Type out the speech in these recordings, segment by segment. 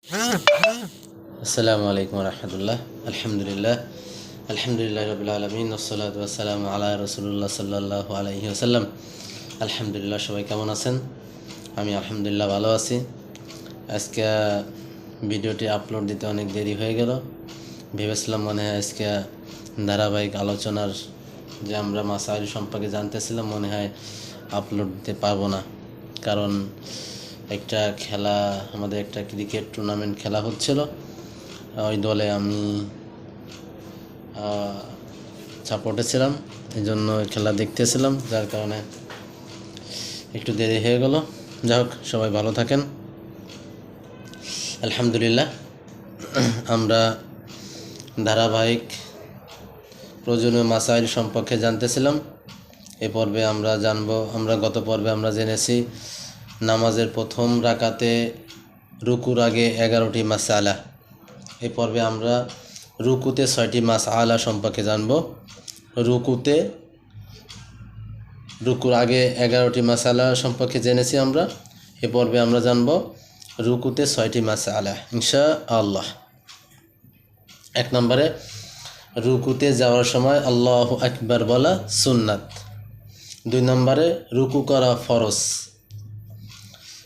আসসালামু আলাইকুম রহমতুল্লাহ। আলহামদুলিল্লাহ রবিল আলমিন ওসসালাতু ওয়াসসালামু আলা রাসূলিল্লাহ সাল্লাল্লাহু আলাইহি ওয়াসাল্লাম। আলহামদুলিল্লাহ, সবাই কেমন আছেন? আমি আলহামদুলিল্লাহ ভালো আছি। আজকে ভিডিওটি আপলোড দিতে অনেক দেরি হয়ে গেল। ভেবেছিলাম মনে হয় আজকে ধারাবাহিক আলোচনার যে আমরা মাসাইল সম্পর্কে জানতেছিলাম মনে হয় আপলোড দিতে পারবো না, কারণ একটা খেলা, আমাদের একটা ক্রিকেট টুর্নামেন্ট খেলা হচ্ছিল। ওই দলে আমি সাপোর্টে ছিলাম, এই জন্য খেলা দেখতেছিলাম, যার কারণে একটু দেরি হয়ে গেল। যাই হোক, সবাই ভালো থাকেন। আলহামদুলিল্লাহ, আমরা ধারাবাহিক প্রয়োজনীয় মাসাইল সম্পর্কে জানতেছিলাম। এ পর্বে আমরা গত পর্বে আমরা জেনেছি নামাজের প্রথম রাকাতে রুকুর আগে 11টি মাসআলা। এই পর্বে আমরা রুকুতে 6টি মাসআলা সম্পর্কে জানব। রুকুর আগে 11টি মাসআলা সম্পর্কে জেনেছি আমরা। এ পর্বে আমরা জানব রুকুতে 6টি মাসআলা ইনশাআল্লাহ। 1 নম্বরে, রুকুতে যাওয়ার সময় আল্লাহু আকবার বলা সুন্নাত। 2 নম্বরে, রুকু করা ফরজ।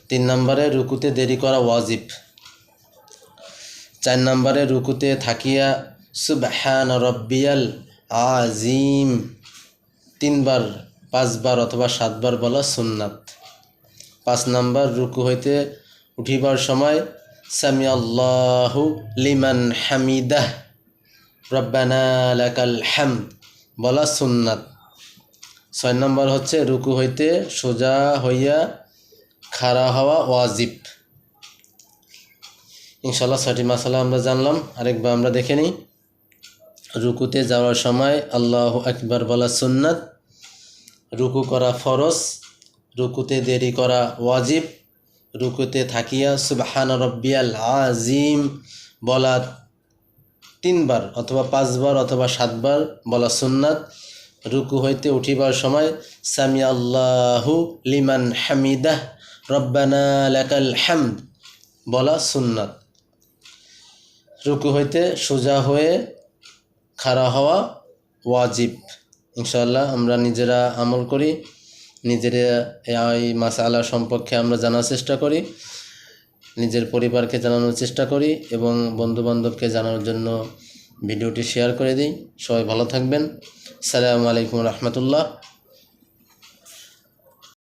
3 নম্বরে, রুকুতে দেরি করা ওয়াজিব। 4 নম্বরে, রুকুতে থাকিয়া সুবহান রব্বিয়াল আজিম 3 বার, 5 বার অথবা 7 বার বলা সুন্নাত। 5 নম্বর, রুকু হইতে উঠিবার সময় সামি আল্লাহু লিমান হামিদাহ রব্বানা লাকাল হামদ বলা সুন্নাত। 6 নম্বর হচ্ছে রুকু হইতে সোজা হইয়া খাড়া হওয়া ওয়াজিব। ইনশাআল্লাহ 6টি মাসালা আমরা জানলাম। আরেকবার আমরা দেখে নিই। রুকুতে যাওয়ার সময় আল্লাহু আকবার বলা সুন্নাত, রুকু করা ফরজ, রুকুতে দেরি করা ওয়াজিব, রুকুতে থাকিয়া সুবহান রব্বিয়াল আজিম বলা 3 বার অথবা 5 বার অথবা 7 বার বলা সুন্নাত। রুকু হইতে উঠিবার সময় সামি আল্লাহু লিমান হামিদাহ রব্বানা লাকাল হামদ বলা সুন্নাত। রুকু হইতে সোজা হয়ে খাড়া হওয়া ওয়াজিব। ইনশাআল্লাহ আমরা নিজেরা আমল করি, নিজেরা এই মাসআলা সম্পর্কে আমরা জানার চেষ্টা করি, নিজের পরিবারকে জানানোর চেষ্টা করি এবং বন্ধুবান্ধবকে জানানোর জন্য ভিডিওটি শেয়ার করে দিই। সবাই ভালো থাকবেন। আসসালামু আলাইকুম রহমতুল্লাহ।